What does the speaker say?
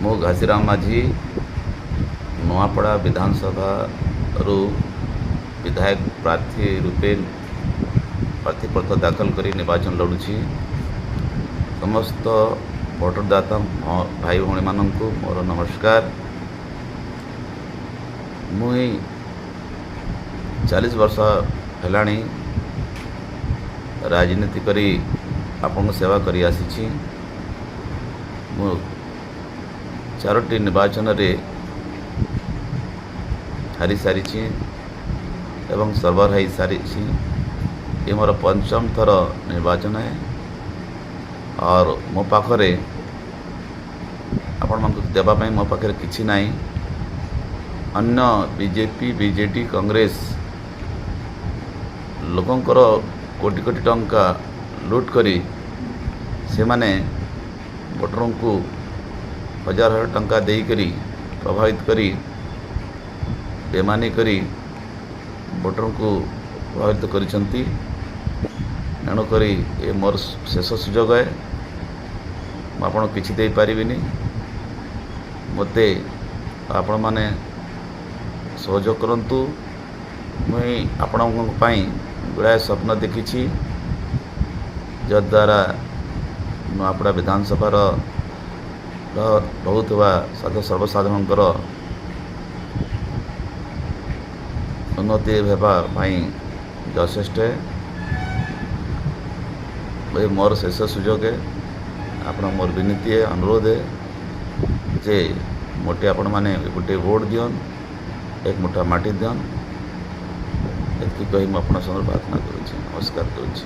मो घासीराम माझी नुआपड़ा विधानसभा विधायक प्रार्थी रूपे प्रार्थीपत्र दाखल कर निर्वाचन लड़ुची। समस्त भोटरदाता भाई भाई मानक मोर नमस्कार। मुई 40 वर्ष है राजनीति करी आपन सेवा करी आसी। मु 4टी निर्वाचन रे हारी सारी एवं सर्वर हाई सारी। ये मोर 5म थर निर्वाचन है और मो पाखरे आपण मानक देवाई मो पाखे किसी ना। अन्य बीजेपी बीजेडी कांग्रेस लोकंकर कोटी कोटी टंका लूट करी से माने वोटरों को हजार हजार टंका दे करी प्रभावित करी बेमानी करी वोटरों को प्रभावित करिसंती। तेणुक ये मोर शेष सुजोग है। आपण किसी दे पारिबिनी। मते आपण माने सहयोग करंतु। मुई आपण पाई गुड़ाए स्वप्न देखी जद्वारा नुआपड़ा विधानसभा बहुत साधु सर्वसाधारण उन्नति होगापी यथेष्ट है। मोर शेष सुजोग है। आप मोर विनती है अनुरोध है जे मोटे आपण मैंने गोटे वोट दियन एक मुठा माटी दियन। ये कही मुझे प्रार्थना करुँच। नमस्कार करुँच।